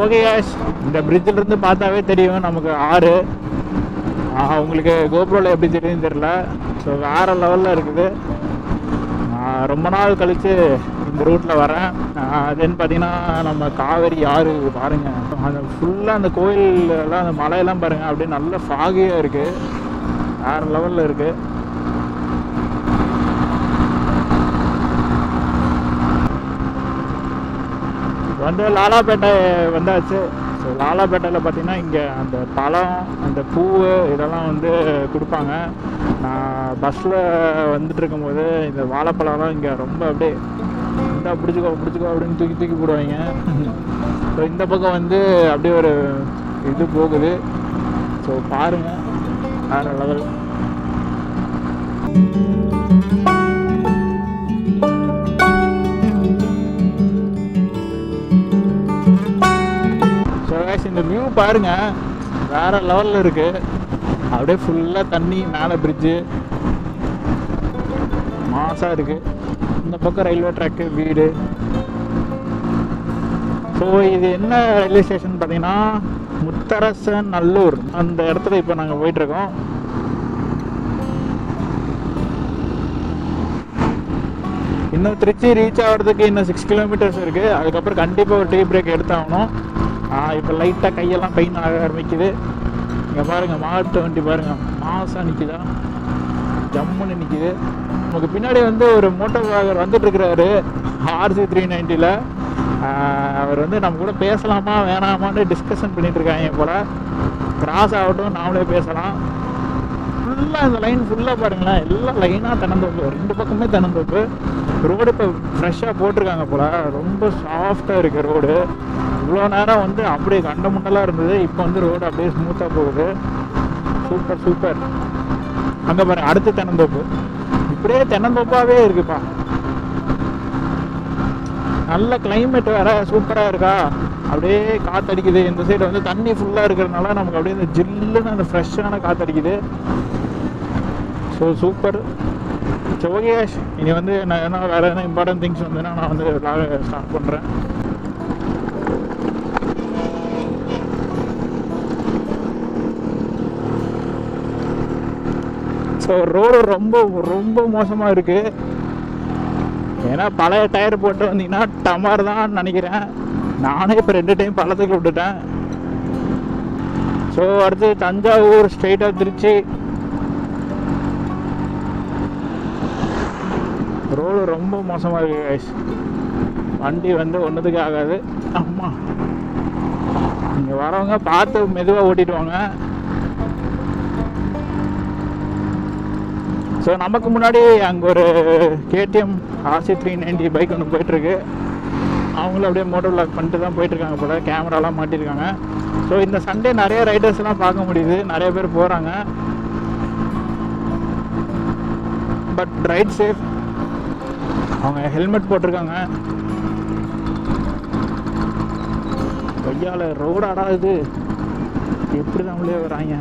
Okay guys, இந்த பிரிட்ஜில் இருந்து பார்த்தாவே தெரியும் நமக்கு ஆறு. உங்களுக்கு கோப்ரோவில் எப்படி தெரியுதுன்னு தெரியல. ஸோ வேறு லெவலில் இருக்குது. ரொம்ப நாள் கழித்து இந்த ரூட்டில் வரேன். தென் பார்த்தீங்கன்னா நம்ம காவேரி ஆறு பாருங்கள், அந்த ஃபுல்லாக அந்த கோயிலெல்லாம் அந்த மலையெல்லாம் பாருங்கள், அப்படியே நல்ல ஃபாகியாக இருக்குது, வேறு லெவலில் இருக்குது. வந்து லாலாப்பேட்டை வந்தாச்சு. ஸோ லாலாப்பேட்டையில் பார்த்தீங்கன்னா இங்கே அந்த பழம், அந்த பூ இதெல்லாம் வந்து கொடுப்பாங்க. நான் பஸ்ஸில் வந்துட்டு இருக்கும்போது இந்த வாழைப்பழம்லாம் இங்கே ரொம்ப அப்படியே இந்த பிடிச்சிக்கோ அப்படின்னு தூக்கி தூக்கி போடுவாங்க. ஸோ இந்த பக்கம் வந்து அப்படியே ஒரு இது போகுது. ஸோ பாருங்கள், வேறு லெவல். இந்த வியூ பாருங்க, வேற லெவலில் இருக்கு. அப்படியே ஃபுல்லாக தண்ணி, மேலே பிரிட்ஜு மாசாக இருக்கு. இந்த பக்கம் ரயில்வே ட்ராக்கு, வீடு. ஸோ இது என்ன ரயில்வே ஸ்டேஷன் பார்த்தீங்கன்னா முத்தரசன் நல்லூர், அந்த இடத்துல இப்போ நாங்கள் போயிட்டுருக்கோம். இன்னும் திருச்சி ரீச் ஆகிறதுக்கு இன்னும் 6 கிலோமீட்டர்ஸ் இருக்குது. அதுக்கப்புறம் கண்டிப்பாக ஒரு டீ பிரேக் எடுத்தாகணும். இப்போ லைட்டாக கையெல்லாம் பெயின் ஆக ஆரம்பிக்குது. இங்கே பாருங்கள், மாட்டு வண்டி பாருங்கள், மாசாக நிற்கிதா, ஜம்முன்னு நிற்கிது. நமக்கு பின்னாடி வந்து ஒரு மோட்டோ விளாகர் வந்துட்டுருக்கிறாரு RC390. அவர் வந்து நம்ம கூட பேசலாமா வேணாமான்னு டிஸ்கஷன் பண்ணிகிட்ருக்காங்க போல். கிராஸ் ஆகட்டும், நாமளே பேசலாம். ஃபுல்லாக இந்த லைன் ஃபுல்லாக பாருங்களேன், எல்லாம் லைனாக தென்னந்தோப்பு, 2 பக்கமே தென்னந்தோப்பு. ரோடு இப்போ ஃப்ரெஷ்ஷாக போட்டிருக்காங்க போல், ரொம்ப சாஃப்டாக இருக்குது ரோடு. இவ்வளோ நேரம் வந்து அப்படியே கண்ட முன்னெல்லாம் இருந்தது, இப்போ வந்து ரோடு அப்படியே ஸ்மூத்தாக போகுது. Super super. அங்கே பாருங்கள், அடுத்த தென்னந்தோப்பு. இப்படியே தென்னந்தோப்பாகவே இருக்குப்பா. நல்ல கிளைமேட் வேறு சூப்பராக இருக்கா, அப்படியே காற்றடிக்குது. இந்த சைடு வந்து தண்ணி ஃபுல்லாக இருக்கிறதுனால நமக்கு அப்படியே இந்த ஜில்லுன்னு அந்த ஃப்ரெஷ்ஷான காற்றடிக்குது. So super. ஸோ ஓகே, இனி வந்து நான் என்ன வேறு எதனா இம்பார்ட்டன்ட் திங்ஸ் வந்துன்னா நான் வந்து விளாக ஸ்டார்ட் பண்ணுறேன். ஸோ ரோடு ரொம்ப ரொம்ப மோசமாக இருக்குது. ஏன்னா பழைய டயர் போட்டு வந்தீங்கன்னா டமார் தான் நினைக்கிறேன். நானே இப்போ 2 டைம் பள்ளத்துக்கு விட்டுட்டேன். ஸோ அடுத்து தஞ்சாவூர், ஸ்ட்ரெயிட்டாக திருச்சி. ரோடு ரொம்ப மோசமாக இருக்குது கைஸ். வண்டி வந்து ஒன்றுத்துக்கு ஆகாது. அம்மா, இங்கே வரவங்க பார்த்து மெதுவாக ஓட்டிட்டு வாங்க. ஸோ நமக்கு முன்னாடி அங்கே ஒரு KTM RC390 பைக் ஒன்று போயிட்டுருக்கு. அவங்களும் அப்படியே மோட்டோ விளாக் பண்ணிட்டு தான் போயிட்டுருக்காங்க போல், கேமராலாம் மாட்டியிருக்காங்க. ஸோ இந்த சண்டே நிறைய ரைடர்ஸ்லாம் பார்க்க முடியுது, நிறைய பேர் போகிறாங்க. But right safe. அவங்க ஹெல்மெட் போட்டிருக்காங்க. கையால் ரோடாடா இது, எப்படி தான் உள்ளே வராங்க.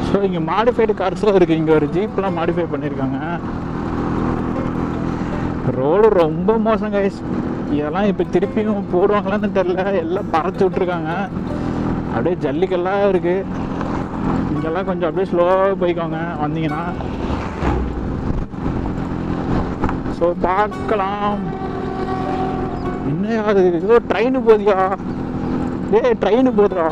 ஸோ இங்கே மாடிஃபைடு கார்ஸும் இருக்குது. இங்கே ஒரு ஜீப்லாம் மாடிஃபை பண்ணியிருக்காங்க. ரோடு ரொம்ப மோசம் கைஸ். இதெல்லாம் இப்போ திருப்பியும் போடுவாங்களான்னு தெரில, எல்லாம் பறச்சு விட்ருக்காங்க. அப்படியே ஜல்லிக்கெல்லாம் இருக்குது. இங்கெல்லாம் கொஞ்சம் அப்படியே ஸ்லோவாக போய்க்கோங்க வந்தீங்கன்னா. ஸோ பார்க்கலாம். இன்னும் அது ஏதோ ட்ரெயின் போதியா, ட்ரெயின் போதுடா.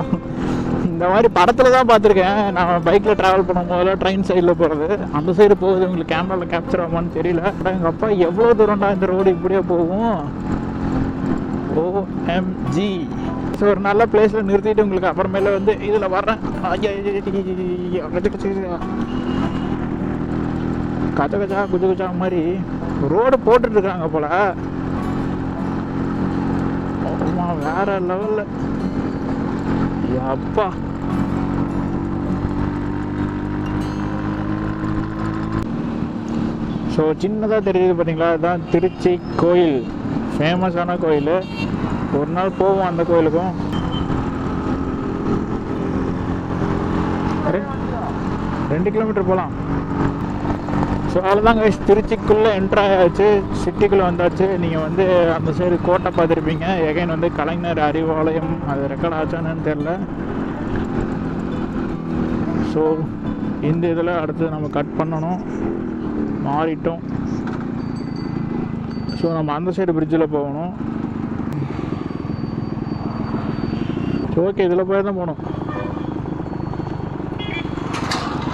இந்த மாதிரி படத்தில் தான் பார்த்துருக்கேன். நான் பைக்கில் ட்ராவல் பண்ணும் போதெல்லாம் ட்ரெயின் சைடில் போகிறது, அந்த சைடு போகுது. உங்களுக்கு கேமராவில் கேப்சர் ஆகுமான்னு தெரியல. எங்கள் அப்பா எவ்வளோ தூரம்டா இந்த ரோடு இப்படியே போகும். OMG. ஸோ ஒரு நல்ல பிளேஸில் நிறுத்திட்டு உங்களுக்கு அப்புறமேல வந்து இதில் வர்றேன். கச்ச கச்சா குஜு குச்சா மாதிரி ரோடு போட்டுட்ருக்காங்க போல். ஆமாம், வேறு லெவலில். அப்பா, ஸோ சின்னதாக தெரியுது பார்த்தீங்களா, அதுதான் திருச்சி கோயில், ஃபேமஸான கோயில். ஒரு நாள் போவோம் அந்த கோயிலுக்கும். 2 கிலோமீட்டர் போகலாம். ஸோ அவ்வளோதாங்க, திருச்சிக்குள்ளே என்ட்ரு ஆயாச்சு, சிட்டிக்குள்ளே வந்தாச்சு. நீங்கள் வந்து அந்த சைடு கோட்டை பார்த்துருப்பீங்க. எகைன் வந்து கலைஞர் அறிவாலயம், அது ரெக்கார்ட் ஆச்சானு தெரில. ஸோ இந்த இதில் அடுத்து நம்ம கட் பண்ணணும், மாறிட்டோம். ஸோ நம்ம அந்த சைடு பிரிட்ஜில் போகணும். ஸோ ஓகே, இதில் போய் தான் போகணும்.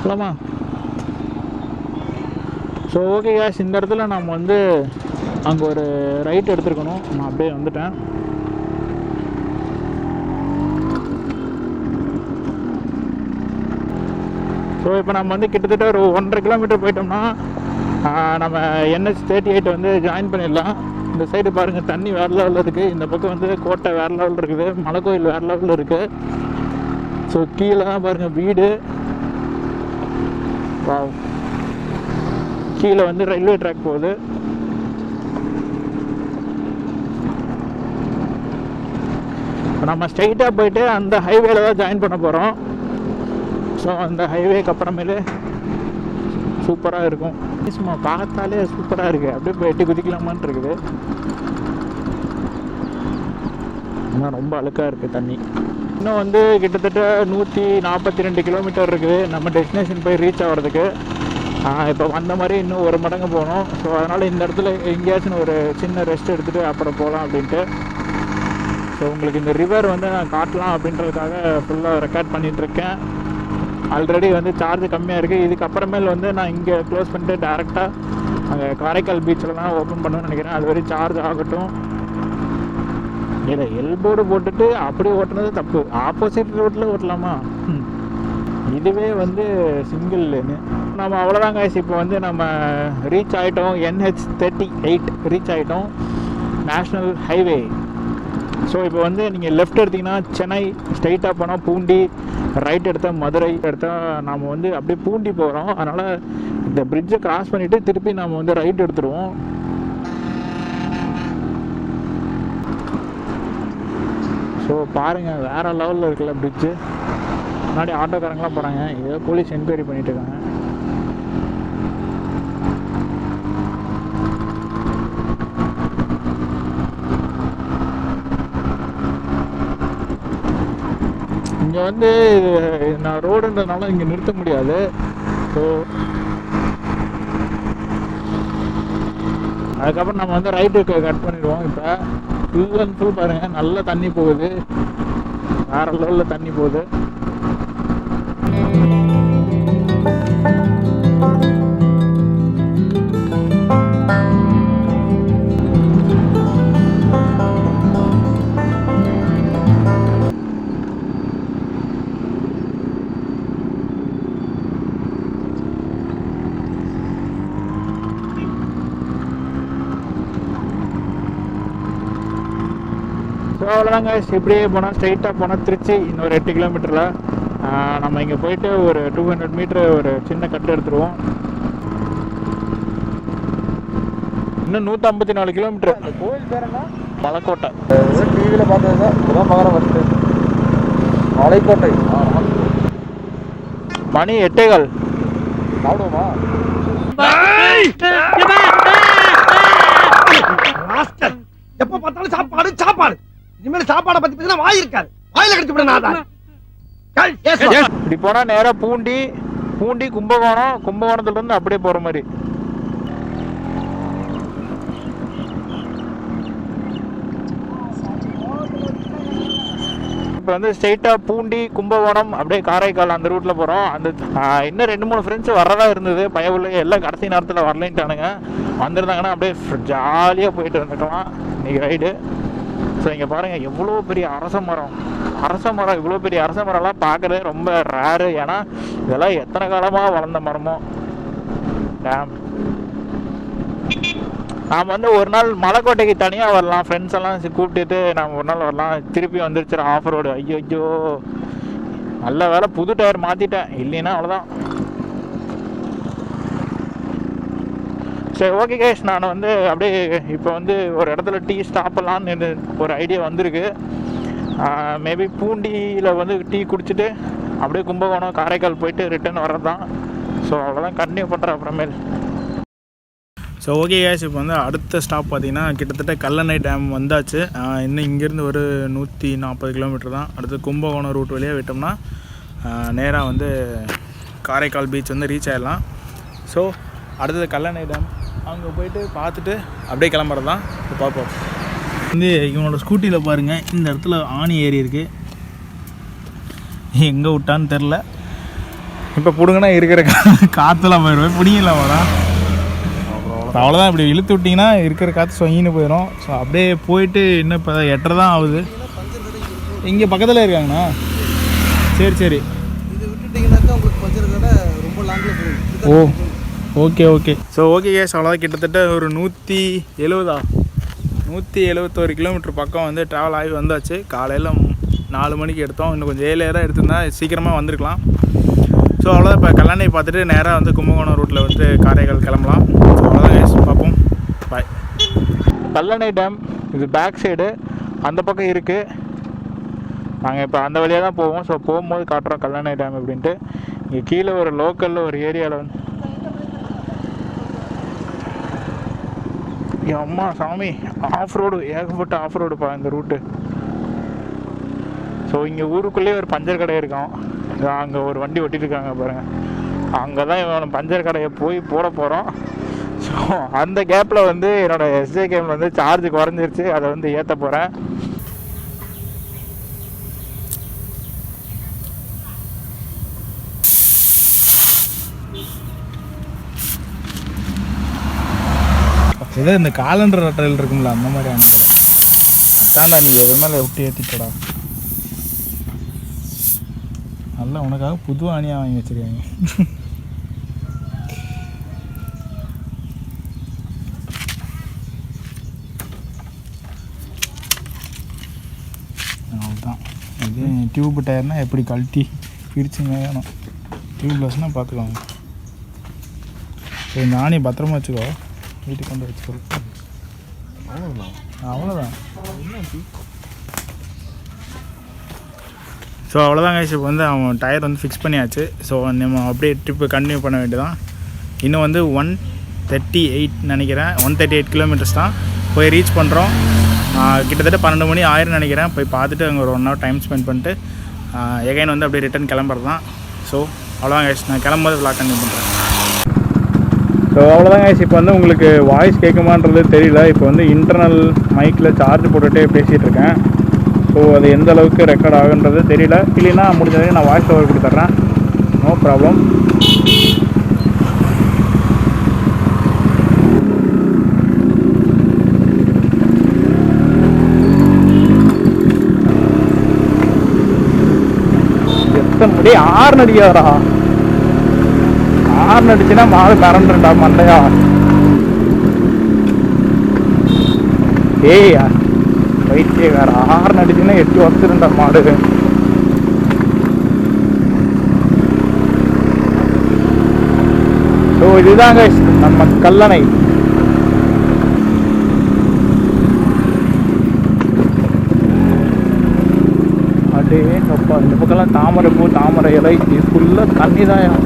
போகலாமா? ஸோ ஓகே கேஸ், இந்த இடத்துல நம்ம வந்து அங்கே ஒரு ரைட் எடுத்துருக்கணும். நான் அப்படியே வந்துட்டேன். ஸோ இப்போ நம்ம வந்து கிட்டத்தட்ட ஒரு 1.5 கிலோமீட்டர் போயிட்டோம்னா நம்ம NH38 வந்து ஜாயின் பண்ணிடலாம். இந்த சைடு பாருங்கள், தண்ணி வேறு லெவலில் இருக்குது. இந்த பக்கம் வந்து கோட்டை வேறு லெவலில் இருக்குது, மலை கோயில் வேறு லெவலில் இருக்குது. ஸோ கீழே தான் பாருங்கள் வீடு. வாவ், கீழே வந்து ரயில்வே ட்ராக் போகுது. நம்ம ஸ்ட்ரைட்டாக போயிட்டு அந்த ஹைவேல தான் ஜாயின் பண்ண போகிறோம். ஸோ அந்த ஹைவேக்கு அப்புறமேலே சூப்பராக இருக்கும். சும்மா பார்த்தாலே சூப்பராக இருக்குது. அப்படியே போய் எட்டி குதிக்கலாமான்னு இருக்குது. ஆனால் ரொம்ப அழுக்காக இருக்குது தண்ணி. இன்னும் வந்து கிட்டத்தட்ட 142 கிலோமீட்டர் இருக்குது நம்ம டெஸ்டினேஷன் போய் ரீச் ஆகிறதுக்கு. இப்போ வந்த மாதிரி இன்னும் 1 மடங்கு போகணும். ஸோ அதனால் இந்த இடத்துல எங்கேயாச்சும் ஒரு சின்ன ரெஸ்ட் எடுத்துகிட்டு அப்புறம் போகலாம் அப்படின்ட்டு. ஸோ உங்களுக்கு இந்த ரிவர் வந்து நான் காட்டலாம் அப்படின்றதுக்காக ஃபுல்லாக ரெக்கார்ட் பண்ணிகிட்ருக்கேன். ஆல்ரெடி வந்து சார்ஜ் கம்மியாக இருக்குது. இதுக்கப்புறமேல் வந்து நான் இங்கே க்ளோஸ் பண்ணிட்டு டேரெக்டாக அங்கே காரைக்கால் பீச்சில் தான் ஓப்பன் பண்ணணும்னு நினைக்கிறேன். அது வரைக்கும் சார்ஜ் ஆகட்டும். இல்லை, எல்போர்டு போட்டுட்டு அப்படி ஓட்டுனது தப்பு. ஆப்போசிட் ரோட்டில் ஓட்டலாமா? இதுவே வந்து சிங்கிள் லேனு. நம்ம அவ்வளோதாங்க. இப்போ வந்து நம்ம ரீச் ஆகிட்டோம், NH38 ரீச் ஆகிட்டோம், நேஷ்னல் ஹைவே. ஸோ இப்போ வந்து நீங்கள் லெஃப்ட் எடுத்திங்கன்னா சென்னை, ஸ்ட்ரைட்டாக போனால் பூண்டி, ரைட் எடுத்தால் மதுரை, எடுத்தால் நாம் வந்து அப்படியே பூண்டி போகிறோம். அதனால் இந்த பிரிட்ஜை கிராஸ் பண்ணிவிட்டு திருப்பி நாம் வந்து ரைட் எடுத்துருவோம். ஸோ பாருங்கள், வேறு லெவலில் இருக்குல்ல பிரிட்ஜு. முன்னாடி ஆட்டோக்காரங்களாம் போகிறாங்க, ஏதோ போலீஸ் என்கொயரி பண்ணிகிட்டு இருக்காங்க. இங்கே வந்து நான் ரோடுன்றதுனால இங்கே நிறுத்த முடியாது. ஸோ அதுக்கப்புறம் நம்ம வந்து ரைட்டுக்கு கட் பண்ணிடுவோம். இப்போ ஃபுல் அண்ட் ஃபுல் பாருங்கள், நல்ல தண்ணி போகுது, வேறு லெவலில் தண்ணி போகுது. ஸோ அவ்வளோதாங்க. இப்படியே போனால் ஸ்ட்ரைட்டாக போனால் திருச்சி. இன்னொரு 8 கிலோமீட்டரில் நம்ம இங்கே போயிட்டு ஒரு 200 மீட்ரு ஒரு சின்ன கட்டு எடுத்துருவோம். இன்னும் 154 கிலோமீட்டர். அந்த கோயில் பேர் என்ன? மலைக்கோட்டை. டிவியில் பார்த்தது தான், இப்போதான் பார்க்குறேன் ஃபஸ்ட்டு. மலைக்கோட்டை. மணி 8:15. சாப்பிடுவோமா? எப்ப பார்த்தாலும் சாப்பாடு சாப்பாடு. இனிமேல் சாப்பாடை பத்தி பேசினா வாய் இருக்காது, வாயில கடிச்சு விட நான். இப்படி போனா நேரா பூண்டி, பூண்டி கும்பகோணம், கும்பகோணத்துல இருந்து அப்படியே போற மாதிரி. இப்போ வந்து ஸ்ட்ரெயிட்டா பூண்டி, கும்பகோணம், அப்படியே காரைக்கால் அந்த ரூட்ல போறோம். அந்த இன்னும் 2-3 ஃப்ரெண்ட்ஸ் வரதா இருந்தது, பயவுள்ள எல்லாம் கடைசி நேரத்தில் வரலைன்ட்டானுங்க. வந்திருந்தாங்கன்னா அப்படியே ஜாலியாக போயிட்டு வந்துக்கலாம் இன்னைக்கு ரைடு. ஸோ இங்கே பாருங்கள், எவ்வளோ பெரிய அரச மரம். இவ்வளோ பெரிய அரச மரம்லாம் பார்க்குறது ரொம்ப ரேரு. ஏன்னா இதெல்லாம் எத்தனை காலமாக வளர்ந்த மரமோ. டேம், நாம் வந்து ஒரு நாள் மலைக்கோட்டைக்கு தனியாக வரலாம், ஃப்ரெண்ட்ஸ் எல்லாம் கூப்பிட்டுட்டு நாம் ஒரு நாள் வரலாம். திருப்பி வந்துருச்சு ஆஃப் ரோடு. ஐயோ, நல்ல வேலை புது டயர் மாற்றிட்டேன், இல்லைன்னா அவ்வளோதான். சரி, ஓகே கேஷ், நான் வந்து அப்படியே இப்போ வந்து ஒரு இடத்துல டீ ஸ்டாப்பலான்னு ஒரு ஐடியா வந்திருக்கு. மேபி பூண்டியில் வந்து டீ குடிச்சிட்டு அப்படியே கும்பகோணம், காரைக்கால் போயிட்டு ரிட்டர்ன் வர்றது தான். ஸோ அவ்வளோதான் கண்டினியூ பண்ணுறேன் அப்புறமேல். ஸோ ஓகே கேஸ், இப்போ வந்து அடுத்த ஸ்டாப் பார்த்திங்கன்னா கிட்டத்தட்ட கல்லணை டேம் வந்தாச்சு. இன்னும் இங்கேருந்து ஒரு 140 கிலோமீட்டர் தான். அடுத்து கும்பகோணம் ரூட் வழியாக விட்டோம்னா நேராக வந்து காரைக்கால் பீச் வந்து ரீச் ஆகிடலாம். ஸோ அடுத்தது கல்லணை டேம், அங்கே போயிட்டு பார்த்துட்டு அப்படியே கிளம்புறது தான். இப்போ பார்ப்போம். வந்து இவனோட ஸ்கூட்டியில் பாருங்கள், இந்த இடத்துல ஆணி ஏறி இருக்குது. எங்கே விட்டான்னு தெரில. இப்போ பிடுங்கன்னா இருக்கிற காற்றுலாம் போயிடுவேன், பிடிங்கலாம் வரா. அவ்வளோதான், இப்படி இழுத்து விட்டிங்கன்னா இருக்கிற காற்று சொங்கின்னு போயிடும். ஸோ அப்படியே போயிட்டு இன்னும் இப்போ 8:30 தான் ஆகுது. இங்கே பக்கத்தில் இருக்காங்கண்ணா. சரி சரி. இது விட்டுட்டிங்கனாக்கா உங்களுக்கு பஞ்சர் கடை ரொம்ப லாங்கில் போகும். Oh okay okay. So okay guys, அவ்வளோதான். கிட்டத்தட்ட ஒரு 171 கிலோமீட்டர் பக்கம் வந்து ட்ராவல் ஆகி வந்தாச்சு. காலையில் 4 மணிக்கு எடுத்தோம். இன்னும் கொஞ்சம் ஏர்லியராக எடுத்திருந்தா சீக்கிரமாக வந்திருக்கலாம். ஸோ அவ்வளோதான். இப்போ கல்லணை பார்த்துட்டு நேராக வந்து கும்பகோணம் ரூட்டில் வந்து காரைக்கால் கிளம்பலாம். ஸோ அவ்வளோதான் கேஸ், பார்ப்போம். பாய். கல்லணை டேம் இது பேக் சைடு, அந்த பக்கம் இருக்குது. நாங்கள் இப்போ அந்த வழியாக தான் போவோம். ஸோ போகும்போது காட்டுறோம் கல்லணை டேம் அப்படின்ட்டு. இங்கே கீழே ஒரு லோக்கலில் ஒரு ஏரியாவில் வந்து அம்மா சாமி ஆஃப் ரோடு, ஏகப்பட்ட ஆஃப் ரோடுப்பா இந்த ரூட்டு. ஸோ இங்கே ஊருக்குள்ளேயே ஒரு பஞ்சர் கடை இருக்கும். அங்கே ஒரு வண்டி ஒட்டிட்டு இருக்காங்க பாருங்கள். அங்கே தான் இவன் பஞ்சர் கடையை போய் போட போகிறோம். ஸோ அந்த கேப்பில் வந்து என்னோடய எஸ்ஜே கேம் வந்து சார்ஜ் குறைஞ்சிருச்சு, அதை வந்து ஏற்ற போகிறேன். ஏதோ இந்த காலண்டர் அட்டையில் இருக்கும்ல, அந்த மாதிரி அனுப்புகிறேன். அதான்டா நீங்கள் எது மேலே விட்டு ஏற்றிட்டடா. நல்லா உனக்காக புது அணியாக வாங்கி வச்சுருக்காங்க. அவ்வளோதான். இது டியூப் டயர்னால் எப்படி கழட்டி பிரிச்சுங்க வேணும். டியூப்லெஸ்னால் பார்த்துக்கோங்க. சரி, இந்த ஆணியை பத்திரமா வச்சுக்கோ, வீட்டுக்கு கொண்டு வச்சுக்கோ. அவ்வளோதான். ஸோ அவ்வளோதான் கைஸ். இப்போ வந்து அவன் டயர் வந்து ஃபிக்ஸ் பண்ணியாச்சு. ஸோ நம்ம அப்படியே ட்ரிப்பு கண்டினியூ பண்ண வேண்டியதான். இன்னும் வந்து 138 நினைக்கிறேன், 138 கிலோமீட்டர்ஸ் தான் போய் ரீச் பண்ணுறோம். கிட்டத்தட்ட 12 மணி ஆயிரம் நினைக்கிறேன். போய் பார்த்துட்டு அங்கே ஒரு 1 hour டைம் ஸ்பெண்ட் பண்ணிட்டு எகைன் வந்து அப்படியே ரிட்டன் கிளம்புறது தான். ஸோ அவ்வளோதான் கைஸ், நான் கிளம்பும்போது விளாக் கண்டினியூ பண்ணுறேன். ஸோ அவ்வளோதான் கைஸ். இப்போ வந்து உங்களுக்கு வாய்ஸ் கேட்குமான்றது தெரியல. இப்போ வந்து இன்டர்னல் மைக்கில் சார்ஜ் போட்டுகிட்டே பேசிகிட்டு இருக்கேன். ஸோ அது எந்த அளவுக்கு ரெக்கார்ட் ஆகுன்றது தெரியல. இல்லைன்னா முடிஞ்சவரைக்கும் நான் வாய்ஸ் ஓவர் கொடுத்துட்றேன், நோ ப்ராப்ளம். எத்தனை முடி 6 நடிக்காதரா, 6 நடிச்சுன்னா மாடு கரண்டுடா மண்டையா. ஏய் வயிற்றே வேற 6 நடிச்சுன்னா 8 வருஷம் மாடு. ஸோ இதுதாங்க நம்ம கல்லணை. அப்படியே அப்பா இந்த பக்கம்லாம் தாமரை பூ, தாமரை இலை, இது ஃபுல்லாக தண்ணி தான்.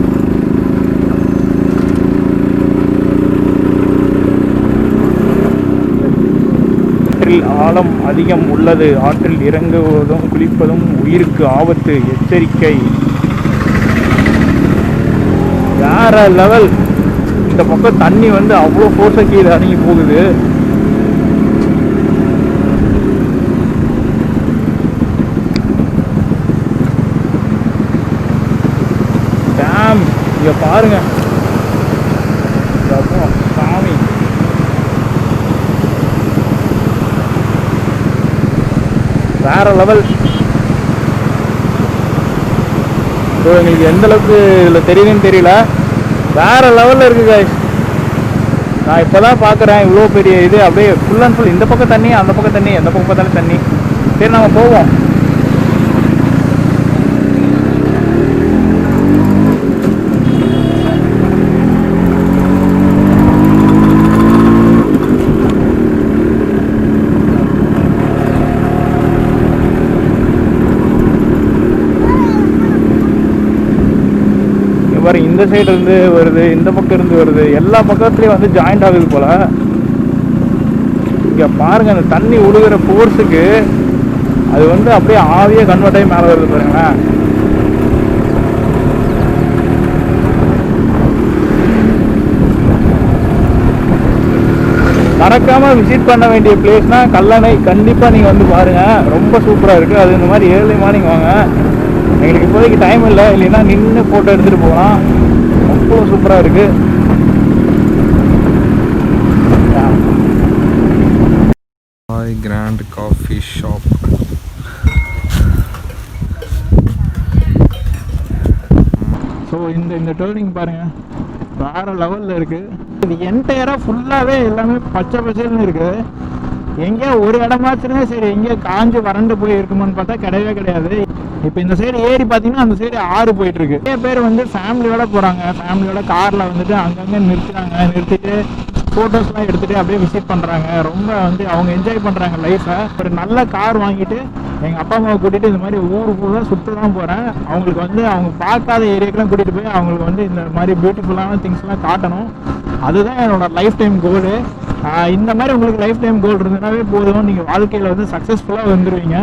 ஆழம் அதிகம் உள்ளது, ஆற்றில் இறங்குவதும் குளிப்பதும் உயிருக்கு ஆபத்து, எச்சரிக்கை. வேற லெவல். இந்த பக்கம் தண்ணி வந்து அவ்வளோ ஃபோர்ஸாக கீழே இறங்கி போகுது. டேம் இங்கே பாருங்க சாமி. வேற லெவல். ஸோ எங்களுக்கு எந்த அளவுக்கு இதில் தெரியுதுன்னு தெரியல, வேற லெவலில் இருக்குது காய்ஸ். நான் இப்போ தான் பார்க்குறேன் இவ்வளோ பெரிய இது. அப்படியே ஃபுல் அண்ட் ஃபுல் இந்த பக்கம் தண்ணி, அந்த பக்கம் தண்ணி, எந்த பக்கம் பார்த்தாலும் தண்ணி. சரி நம்ம போவோம். பாருங்க இந்த சைடு இருந்து வருது, இந்த பக்கம் இருந்து வருது, எல்லா பக்கத்துலேயும் வந்து ஜாயிண்ட் ஆகுது போல். இங்கே பாருங்கள் அந்த தண்ணி உழுகிற ஃபோர்ஸுக்கு அது வந்து அப்படியே ஆவியாக கன்வெர்ட் ஆகி மேலே வருது பாருங்களேன். மறக்காமல் விசிட் பண்ண வேண்டிய பிளேஸ்னால் கல்லணை. கண்டிப்பாக நீங்கள் வந்து பாருங்கள், ரொம்ப சூப்பராக இருக்குது. அது இந்த மாதிரி ஏர்லி மார்னிங் வாங்க. எங்களுக்கு இப்போதைக்கு டைம் இல்லை, இல்லைன்னா நின்று ஃபோட்டோ எடுத்துகிட்டு போகலாம். அவ்வளோ சூப்பராக இருக்குது. Grand coffee shop. ஸோ இந்த டேர்னிங் பாருங்கள் வேறு லெவலில் இருக்குது. இது என்டையராக ஃபுல்லாகவே எல்லாமே பச்சை பச்சைன்னு இருக்குது. எங்கேயோ ஒரு இடமாச்சுமே சரி எங்கேயோ காஞ்சி வறண்டு போய் இருக்குமான்னு பார்த்தா கிடையவே கிடையாது. இப்போ இந்த சைடு ஏரி பார்த்தீங்கன்னா அந்த சைடு ஆறு போயிட்டுருக்கு. நிறைய பேர் வந்து ஃபேமிலியோட போகிறாங்க, ஃபேமிலியோட காரில் வந்துட்டு அங்கங்கே நிறுத்திட்டு ஃபோட்டோஸ்லாம் எடுத்துகிட்டு அப்படியே விசிட் பண்ணுறாங்க. ரொம்ப வந்து அவங்க என்ஜாய் பண்ணுறாங்க லைஃப்பை. ஒரு நல்ல கார் வாங்கிட்டு எங்கள் அப்பா அம்மாவை கூட்டிகிட்டு இந்த மாதிரி ஊர் ஃபுல்லாக சுற்ற தான் போகிறேன். அவங்களுக்கு வந்து அவங்க பார்க்காத ஏரியாக்கெலாம் கூட்டிகிட்டு போய் அவங்களுக்கு வந்து இந்த மாதிரி பியூட்டிஃபுல்லான திங்ஸ்லாம் காட்டணும். அதுதான் என்னோட லைஃப் டைம் கோலு. இந்த மாதிரி உங்களுக்கு லைஃப் டைம் கோல் இருந்ததுனாவே போதும், நீங்கள் வாழ்க்கையில் வந்து சக்ஸஸ்ஃபுல்லாக வந்துடுவீங்க.